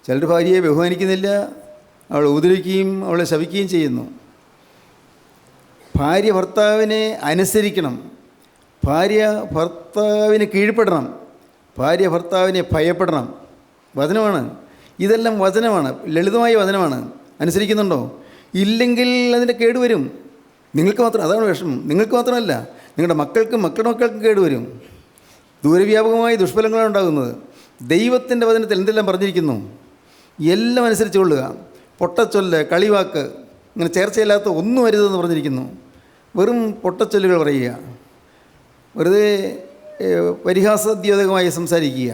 ചിലർ ഭാര്യയെ ബഹുമാനിക്കുന്നില്ല, അവളെ ഉപദ്രവിക്കുകയും അവളെ ശപിക്കുകയും ചെയ്യുന്നു. ഭാര്യ ഭർത്താവിനെ അനുസരിക്കണം, ഭാര്യ ഭർത്താവിന് കീഴ്പ്പെടണം, ഭാര്യ ഭർത്താവിനെ ഭയപ്പെടണം. വചനമാണ്. ഇതെല്ലാം വചനമാണ്, ലളിതമായ വചനമാണ്. അനുസരിക്കുന്നുണ്ടോ? ഇല്ലെങ്കിൽ അതിൻ്റെ കേടുവരും. നിങ്ങൾക്ക് മാത്രം, അതാണ് വിഷമം. നിങ്ങൾക്ക് മാത്രമല്ല, നിങ്ങളുടെ മക്കൾക്കും മക്കളുടെ മക്കൾക്കും കേടുവരും. ദൂരവ്യാപകമായ ദുഷ്ഫലങ്ങളാണ് ഉണ്ടാകുന്നത്. ദൈവത്തിൻ്റെ വചനത്തിൽ എന്തെല്ലാം പറഞ്ഞിരിക്കുന്നു എല്ലാം അനുസരിച്ച് കൊള്ളുക. പൊട്ടച്ചൊല്ല്, കളിവാക്ക്, ഇങ്ങനെ ചേർച്ചയില്ലാത്ത ഒന്നും അരുതെന്ന് പറഞ്ഞിരിക്കുന്നു. വെറും പൊട്ടച്ചൊല്ലുകൾ പറയുക, വെറുതെ പരിഹാസദ്യോതകമായി സംസാരിക്കുക,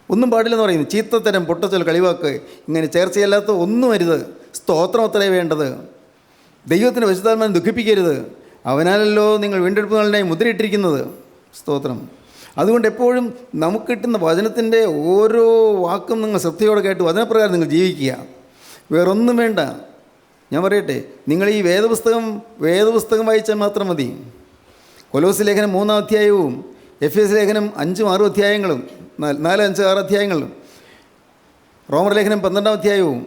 ഒന്നും പാടില്ലെന്ന് പറയുന്നു. ചീത്തത്തരം, പൊട്ടച്ചൊല്ല്, കളിവാക്ക്, ഇങ്ങനെ ചേർച്ചയില്ലാത്ത ഒന്നും അരുത്. സ്തോത്രം അത്രേ വേണ്ടത്. ദൈവത്തിൻ്റെ പരിശുദ്ധാത്മാവിനെ ദുഃഖിപ്പിക്കരുത്. അവനാലല്ലോ നിങ്ങൾ വീണ്ടെടുപ്പ് നാളിനായി മുദ്രയിട്ടിരിക്കുന്നത്. സ്തോത്രം. അതുകൊണ്ട് എപ്പോഴും നമുക്ക് കിട്ടുന്ന വചനത്തിൻ്റെ ഓരോ വാക്കും നിങ്ങൾ ശ്രദ്ധയോടെ കേട്ട് വചനപ്രകാരം നിങ്ങൾ ജീവിക്കുക. വേറൊന്നും വേണ്ട. ഞാൻ പറയട്ടെ, നിങ്ങൾ ഈ വേദപുസ്തകം വായിച്ചാൽ മാത്രം മതി. കൊലോസ് ലേഖനം 3-ാം അധ്യായവും എഫേസ് ലേഖനം 5-6 അധ്യായങ്ങളും 4-5-6 അധ്യായങ്ങളും റോമർ ലേഖനം 12-ാം അധ്യായവും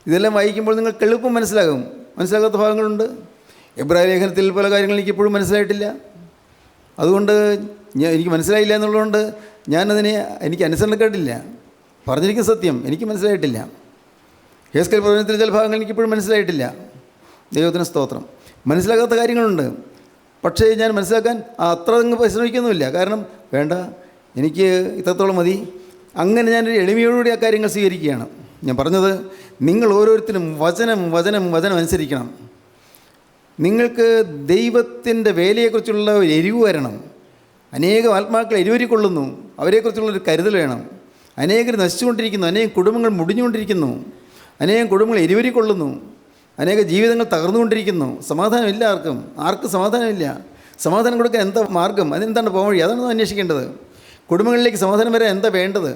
ഇതെല്ലാം വായിക്കുമ്പോൾ നിങ്ങൾക്ക് എളുപ്പം മനസ്സിലാകാത്ത ഭാഗങ്ങളുണ്ട്. എബ്രായ ലേഖനത്തിൽ പല കാര്യങ്ങളും എനിക്കിപ്പോഴും മനസ്സിലായിട്ടില്ല. അതുകൊണ്ട് എനിക്ക് മനസ്സിലായില്ല എന്നുള്ളതുകൊണ്ട് എനിക്ക് അനുസരണക്കേട്ടില്ല. പറഞ്ഞിരിക്കുന്ന സത്യം എനിക്ക് മനസ്സിലായിട്ടില്ല. ഹെസ്കേൽ പ്രവചനത്തിലെ ചില ഭാഗങ്ങൾ എനിക്കിപ്പോഴും മനസ്സിലായിട്ടില്ല. ദൈവത്തിന് സ്തോത്രം. മനസ്സിലാകാത്ത കാര്യങ്ങളുണ്ട്. പക്ഷേ ഞാൻ മനസ്സിലാക്കാൻ അത്ര അങ്ങ് പരിശ്രമിക്കുന്നുമില്ല. കാരണം വേണ്ട, എനിക്ക് ഇത്രത്തോളം മതി. അങ്ങനെ ഞാനൊരു എളിമയോടുകൂടി ആ കാര്യങ്ങൾ സ്വീകരിക്കുകയാണ്. ഞാൻ പറഞ്ഞത്, നിങ്ങൾ ഓരോരുത്തരും വചനം അനുസരിക്കണം. നിങ്ങൾക്ക് ദൈവത്തിൻ്റെ വേലയെക്കുറിച്ചുള്ള ഒരു എരിവ് വരണം. അനേകം ആത്മാക്കൾ എരിവരിക്കൊള്ളുന്നു, അവരെക്കുറിച്ചുള്ളൊരു കരുതൽ വേണം. അനേകർ നശിച്ചുകൊണ്ടിരിക്കുന്നു, അനേകം കുടുംബങ്ങൾ മുടിഞ്ഞുകൊണ്ടിരിക്കുന്നു, അനേകം കുടുംബങ്ങൾ എരിവരിക്കൊള്ളുന്നു, അനേക ജീവിതങ്ങൾ തകർന്നുകൊണ്ടിരിക്കുന്നു. സമാധാനമില്ല, ആർക്കും സമാധാനമില്ല. സമാധാനം കൊടുക്കാൻ എന്താ മാർഗം? അതിനെന്താണ് പോവഴി? അതാണ് നാം അന്വേഷിക്കേണ്ടത്. കുടുംബങ്ങളിലേക്ക് സമാധാനം വരാൻ എന്താ വേണ്ടത്?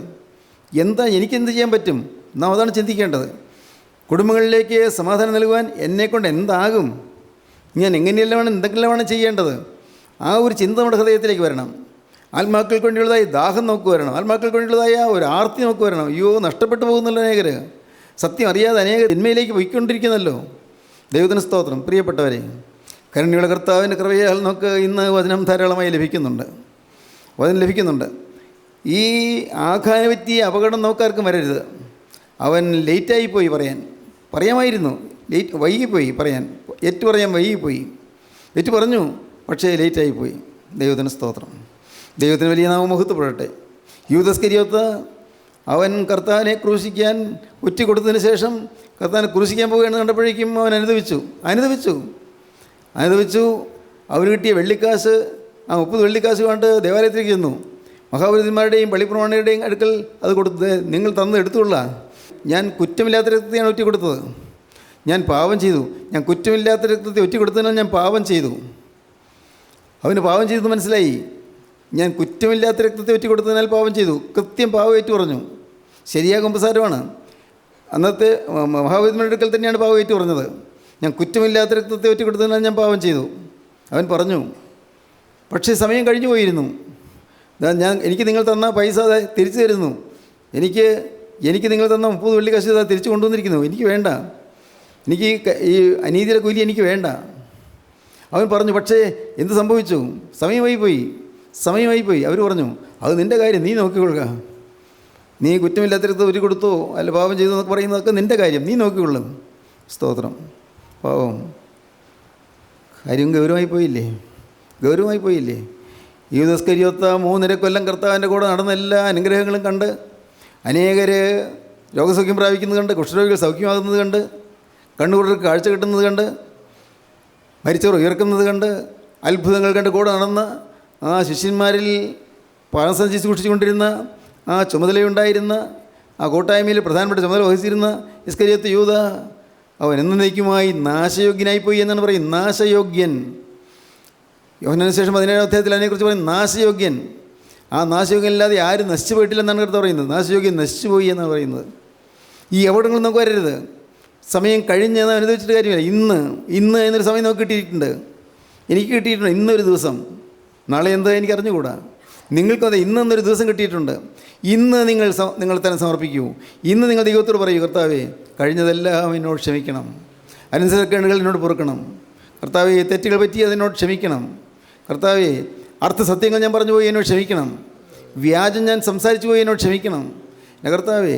എനിക്കെന്ത് ചെയ്യാൻ പറ്റും? നാം അതാണ് ചിന്തിക്കേണ്ടത്. കുടുംബങ്ങളിലേക്ക് സമാധാനം നൽകുവാൻ എന്നെക്കൊണ്ട് എന്താകും? ഞാൻ എന്തെങ്കിലും വേണം ചെയ്യേണ്ടത്? ആ ഒരു ചിന്ത നമ്മുടെ ഹൃദയത്തിലേക്ക് വരണം. ആത്മാക്കൾക്ക് വേണ്ടിയുള്ളതായി ദാഹം നോക്കി വരണം. ആത്മാക്കൾക്ക് വേണ്ടിയുള്ളതായ ഒരു ആർത്തി നോക്കി വരണം. അയ്യോ, നഷ്ടപ്പെട്ടു പോകുന്നല്ലോ അനേകർ. സത്യം അറിയാതെ അനേക തിന്മയിലേക്ക് പോയിക്കൊണ്ടിരിക്കുന്നല്ലോ. ദൈവത്തിന് സ്തോത്രം. പ്രിയപ്പെട്ടവരെ, കരുണയുള്ള കർത്താവിൻ്റെ കൃപയാൽ നമുക്ക് ഇന്ന് വചനം ധാരാളമായി ലഭിക്കുന്നുണ്ട്. ഈ ആഖാനെ പറ്റിയ അപകടം നോക്കാർക്കും വരരുത്. അവൻ ലേറ്റായിപ്പോയി പറയാമായിരുന്നു. വൈകിപ്പോയി പറയാൻ. വൈകിപ്പോയി. പറഞ്ഞു, പക്ഷേ ലേറ്റായിപ്പോയി. ദൈവത്തിന് സ്തോത്രം. ദൈവത്തിന് വലിയ നാമം മഹത്വപ്പെടട്ടെ. യൂദസ്കരിയോത്ത് അവൻ കർത്താവിനെ ക്രൂശിക്കാൻ കൊടുത്തതിന് ശേഷം കർത്താവിനെ ക്രൂശിക്കാൻ പോകുകയെന്ന് കണ്ടപ്പോഴേക്കും അവൻ അനുദവിച്ചു. അവന് കിട്ടിയ വെള്ളിക്കാശ്, 30 വെള്ളിക്കാശ് കൊണ്ട് ദേവാലയത്തിലേക്ക് ചെന്നു. മഹാപുരോഹിതന്മാരുടെയും പള്ളിപ്രമാണിയുടെയും അടുക്കൽ അത് കൊടുത്തത്, നിങ്ങൾ തന്നത് എടുത്തുകൊള്ള. ഞാൻ കുറ്റമില്ലാത്ത രക്തത്തെയാണ് ഒറ്റി കൊടുത്തത്. ഞാൻ പാപം ചെയ്തു. ഞാൻ കുറ്റമില്ലാത്ത രക്തത്തെ ഒറ്റി കൊടുത്തതിനാൽ ഞാൻ പാപം ചെയ്തു. അവന് പാപം ചെയ്തു മനസ്സിലായി. ഞാൻ കുറ്റമില്ലാത്ത രക്തത്തെ ഒറ്റി കൊടുത്തതിനാൽ പാപം ചെയ്തു. കൃത്യം പാപം ഏറ്റു പറഞ്ഞു. ശരിയായ കുമ്പസാരമാണ്. അന്നത്തെ മഹാപുരോഹിതന്മാരുടെ അടുക്കൽ തന്നെയാണ് പാപം ഏറ്റു പറഞ്ഞത്. ഞാൻ കുറ്റമില്ലാത്ത രക്തത്തെ ഒറ്റി കൊടുത്തതിനാൽ ഞാൻ പാപം ചെയ്തു. അവൻ പറഞ്ഞു. പക്ഷേ സമയം കഴിഞ്ഞു പോയിരുന്നു. എനിക്ക് നിങ്ങൾ തന്ന പൈസ തിരിച്ചു തരുന്നു. എനിക്ക് നിങ്ങൾ തന്ന 30 വെള്ളിക്കാശ് തിരിച്ചു കൊണ്ടുവന്നിരിക്കുന്നു. എനിക്ക് വേണ്ട. എനിക്ക് ഈ അനീതിയുടെ കൂലി എനിക്ക് വേണ്ട. അവൻ പറഞ്ഞു. പക്ഷേ എന്ത് സംഭവിച്ചു? സമയമായി പോയി. അവർ പറഞ്ഞു, അത് നിൻ്റെ കാര്യം, നീ നോക്കിക്കൊള്ളുക. നീ കുറ്റമില്ലാത്ത രക്തം ഒരു കൊടുത്തോ അല്ല പാപം ചെയ്തു എന്നൊക്കെ പറയുന്നതൊക്കെ നിൻ്റെ കാര്യം, നീ നോക്കിക്കൊള്ളും. സ്തോത്രം. പാവം കാര്യം ഗൗരവമായി പോയില്ലേ? യൂദസ്കരിയോത്ത് 3.5 കൊല്ലം കർത്താവിൻ്റെ കൂടെ നടന്ന എല്ലാ അനുഗ്രഹങ്ങളും കണ്ട്, അനേകർ രോഗസൗഖ്യം പ്രാപിക്കുന്നത് കണ്ട്, കുഷ്ഠരോഗികൾ സൗഖ്യമാകുന്നത് കണ്ട്, കണ്ണുകൂടർക്ക് കാഴ്ച കിട്ടുന്നത് കണ്ട്, മരിച്ചവർ ഉയർക്കുന്നത് കണ്ട്, അത്ഭുതങ്ങൾ കണ്ട് കൂടെ നടന്ന ആ ശിഷ്യന്മാരിൽ പണസഞ്ചി സൂക്ഷിച്ചുകൊണ്ടിരുന്ന, ആ ചുമതലയുണ്ടായിരുന്ന, ആ കൂട്ടായ്മയിൽ പ്രധാനപ്പെട്ട ചുമതല വഹിച്ചിരുന്ന ഇസ്കരിയോത്ത് യൂദ, അവൻ എന്നേക്കുമായി നാശയോഗ്യനായിപ്പോയി എന്നാണ് പറയും. നാശയോഗ്യൻ. യോഹന്നാന് ശേഷം 17-ാം അധ്യായത്തിൽ അതിനെക്കുറിച്ച് പറയും നാശയോഗ്യൻ. ആ നാശയോഗ്യനില്ലാതെ ആരും നശിച്ചു പോയിട്ടില്ലെന്നാണ് കർത്താവ് പറയുന്നത്. നാശയോഗ്യൻ നശിച്ചുപോയി എന്നാണ് പറയുന്നത്. ഈ എവിടെങ്ങളും നമുക്ക് വരരുത്. സമയം കഴിഞ്ഞെന്ന് അനുഭവിച്ചിട്ട് കാര്യമില്ല. ഇന്ന് എന്നൊരു സമയം നമുക്ക് കിട്ടിയിട്ടുണ്ട്. എനിക്ക് കിട്ടിയിട്ടുണ്ട് ഇന്നൊരു ദിവസം. നാളെ എന്താ എനിക്ക് അറിഞ്ഞുകൂടാ. നിങ്ങൾക്കത് ഇന്നൊരു ദിവസം കിട്ടിയിട്ടുണ്ട്. ഇന്ന് നിങ്ങൾ തന്നെ സമർപ്പിക്കൂ. ഇന്ന് നിങ്ങൾ ദൈവത്തോട് പറയൂ, കർത്താവേ, കഴിഞ്ഞതെല്ലാം എന്നോട് ക്ഷമിക്കണം. അനുസരണക്കേടുകൾ എന്നോട് പൊറുക്കണം. കർത്താവേ, തെറ്റുകൾ പറ്റി അതിനോട് ക്ഷമിക്കണം. കർത്താവേ, അർത്ഥസത്യങ്ങൾ ഞാൻ പറഞ്ഞു പോയി എന്നോട് ക്ഷമിക്കണം. വ്യാജം ഞാൻ സംസാരിച്ചു പോയി എന്നോട് ക്ഷമിക്കണം. കർത്താവേ,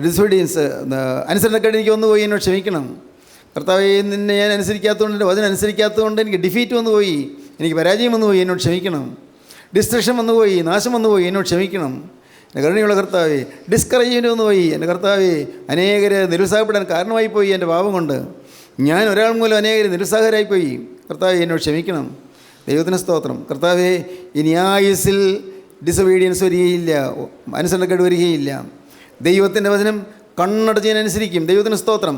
ഡിസൊബീഡിയൻസ് അനുസരണക്കേട് എനിക്ക് വന്നു പോയി എന്നോട് ക്ഷമിക്കണം. കർത്താവേ, നിന്നെ ഞാൻ അനുസരിക്കാത്തതുകൊണ്ട്, എൻ്റെ വചനം അനുസരിക്കാത്തതുകൊണ്ട് എനിക്ക് ഡിഫീറ്റ് വന്നു പോയി, എനിക്ക് പരാജയം വന്നു പോയി എന്നോട് ക്ഷമിക്കണം. ഡിസ്ട്രക്ഷൻ വന്നുപോയി, നാശം വന്നുപോയി എന്നോട് ക്ഷമിക്കണം. എൻ്റെ കരുണയുള്ള കർത്താവേ, ഡിസ്കറേജ്മെൻ്റ് വന്നു പോയി എൻ്റെ കർത്താവേ. അനേകരെ നിരുത്സാഹപ്പെടാൻ കാരണമായി പോയി എൻ്റെ പാപം കൊണ്ട്. ഞാൻ ഒരാൾ മൂലം അനേകർ നിരുത്സാഹരായിപ്പോയി. കർത്താവേ, എന്നോട് ക്ഷമിക്കണം. ദൈവത്തിന് സ്തോത്രം. കർത്താവേ, ഇനി ആയുസ്സിൽ ഡിസൊബീഡിയൻസ് വരികയില്ല, അനുസരണക്കേട് വരികയില്ല. ദൈവത്തിൻ്റെ വചനം കണ്ണടച്ച് ഞാൻ അനുസരിക്കും. ദൈവത്തിന് സ്തോത്രം.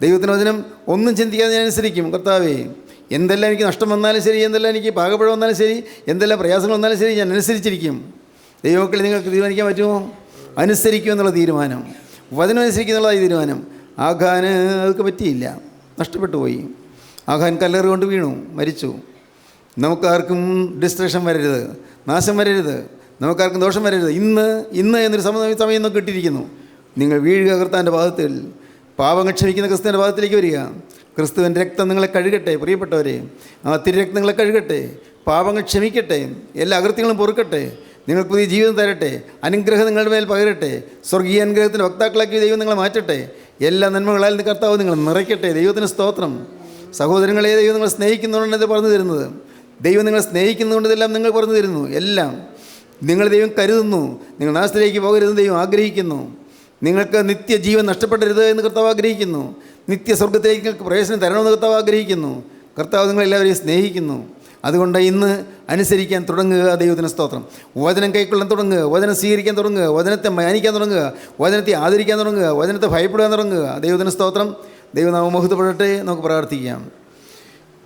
ദൈവത്തിൻ്റെ വചനം ഒന്നും ചിന്തിക്കാതെ ഞാൻ അനുസരിക്കും. കർത്താവേ, എന്തെല്ലാം എനിക്ക് നഷ്ടം വന്നാലും ശരി, എന്തെല്ലാം എനിക്ക് പാകപ്പഴം വന്നാലും ശരി, എന്തെല്ലാം പ്രയാസങ്ങൾ വന്നാലും ശരി, ഞാൻ അനുസരിച്ചിരിക്കും. ദൈവമക്കളെ, നിങ്ങൾക്ക് തീരുമാനിക്കാൻ പറ്റുമോ? അനുസരിക്കും എന്നുള്ള തീരുമാനം, വചനം അനുസരിക്കും എന്നുള്ളതായി തീരുമാനം. ആഖാന് അതൊക്കെ പറ്റിയില്ല, നഷ്ടപ്പെട്ടു പോയി. ആഖാൻ കല്ലേറ് കൊണ്ട് വീണു, മരിച്ചു. നമുക്കാർക്കും ഡിസ്ട്രക്ഷൻ വരരുത്, നാശം വരരുത്, നമുക്കാർക്കും ദോഷം വരരുത്. ഇന്ന് എന്നൊരു സമയം നമുക്ക് കിട്ടിയിരിക്കുന്നു. നിങ്ങൾ വീഴുക കർത്താവിൻ്റെ പാദത്തിൽ, പാപങ്ങൾ ക്ഷമിക്കുന്ന ക്രിസ്തുവിൻ്റെ പാദത്തിലേക്ക് വരിക. ക്രിസ്തുവിൻ്റെ രക്തം നിങ്ങളെ കഴുകട്ടെ. പ്രിയപ്പെട്ടവരെ, ആ തിരുരക്തം നിങ്ങളെ കഴുകട്ടെ, പാപങ്ങൾ ക്ഷമിക്കട്ടെ, എല്ലാ അകൃത്യങ്ങളും പൊറുക്കട്ടെ, നിങ്ങൾക്ക് പുതിയ ജീവിതം തരട്ടെ, അനുഗ്രഹം നിങ്ങളുടെ മേൽ പകരട്ടെ, സ്വർഗീയ അനുഗ്രഹത്തിൻ്റെ വക്താക്കളാക്കി ദൈവം നിങ്ങളെ മാറ്റട്ടെ, എല്ലാ നന്മകളാൽ കർത്താവ് നിങ്ങൾ നിറയ്ക്കട്ടെ. ദൈവത്തിന് സ്തോത്രം. സഹോദരങ്ങളെ, ദൈവം നിങ്ങളെ സ്നേഹിക്കുന്നതുകൊണ്ടാണ് ഇത് പറഞ്ഞു തരുന്നത്. ദൈവം നിങ്ങളെ സ്നേഹിക്കുന്നതുകൊണ്ട് ഇതെല്ലാം നിങ്ങൾ പറഞ്ഞു തരുന്നു. എല്ലാം നിങ്ങൾ ദൈവം കരുതുന്നു. നിങ്ങൾ നാശത്തിലേക്ക് പോകരുതെന്ന് ദൈവം ആഗ്രഹിക്കുന്നു. നിങ്ങൾക്ക് നിത്യജീവൻ നഷ്ടപ്പെടരുത് എന്ന് കർത്താവ് ആഗ്രഹിക്കുന്നു. നിത്യസ്വർഗത്തിലേക്ക് നിങ്ങൾക്ക് പ്രവേശനം തരണമെന്ന് കർത്താവ് ആഗ്രഹിക്കുന്നു. കർത്താവ് നിങ്ങളെല്ലാവരെയും സ്നേഹിക്കുന്നു. അതുകൊണ്ട് ഇന്ന് അനുസരിക്കാൻ തുടങ്ങുക. ദൈവത്തിന് സ്തോത്രം. വചനം കൈക്കൊള്ളാൻ തുടങ്ങുക, വചനം സ്വീകരിക്കാൻ തുടങ്ങുക, വചനത്തെ മാനിക്കാൻ തുടങ്ങുക, വചനത്തെ ആദരിക്കാൻ തുടങ്ങുക, വചനത്തെ ഭയപ്പെടാൻ തുടങ്ങുക. ദൈവത്തിന് സ്തോത്രം. ദൈവനാമം മഹത്വപ്പെടട്ടെ. നമുക്ക് പ്രാർത്ഥിക്കാം.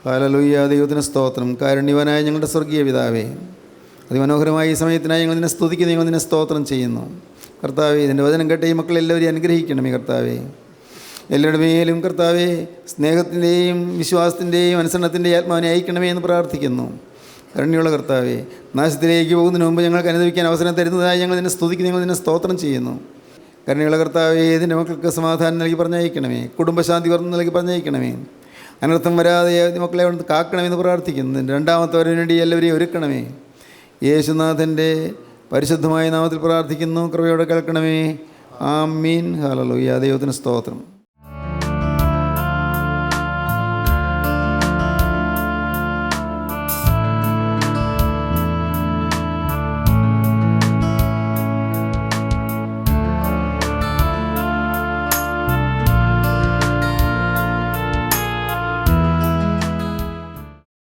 ഹല്ലേലൂയ. ദൈവത്തിന് സ്തോത്രം. കാരുണ്യവാനായ ഞങ്ങളുടെ സ്വർഗീയ പിതാവേ, അതിമനോഹരമായ ഈ സമയത്തിനായി ഞങ്ങൾ നിന്നെ സ്തുതിക്കുന്നു, ഞങ്ങൾ നിന്നെ സ്തോത്രം ചെയ്യുന്നു. കർത്താവേ, ഇതിൻ്റെ വചനം കേട്ട ഈ മക്കളെല്ലാവരെയും അനുഗ്രഹിക്കണമേ. കർത്താവേ, എല്ലാവരുടെ മേലും കർത്താവേ സ്നേഹത്തിൻ്റെയും വിശ്വാസത്തിൻ്റെയും അനുസരണത്തിൻ്റെയും ആത്മാവിനെ അയക്കണമേ എന്ന് പ്രാർത്ഥിക്കുന്നു. കരുണയുള്ള കർത്താവേ, നാശത്തിലേക്ക് പോകുന്നതിന് മുമ്പ് ഞങ്ങൾക്ക് അനുഭവിക്കാൻ അവസരം തരുന്നതായി ഞങ്ങൾ നിന്നെ സ്തുതിക്കുന്നു, ഞങ്ങൾ നിന്നെ സ്തോത്രം ചെയ്യുന്നു. കരുണയുള്ള കർത്താവേ, ഇതിൻ്റെ മക്കൾക്ക് സമാധാനം നൽകി പറഞ്ഞയക്കണമേ, കുടുംബശാന്തി നൽകി പറഞ്ഞയക്കണമേ, അനർത്ഥം വരാതെ മക്കളെ അവിടെ കാക്കണമെന്ന് പ്രാർത്ഥിക്കുന്നു. രണ്ടാമത്തവരിന് വേണ്ടി എല്ലാവരെയും ഒരുക്കണമേ. യേശുനാഥൻ്റെ പരിശുദ്ധമായ നാമത്തിൽ പ്രാർത്ഥിക്കുന്നു. കൃപയോടെ കേൾക്കണമേ. ആമീൻ. ഹല്ലേലൂയ. ദൈവത്തിന് സ്തോത്രം.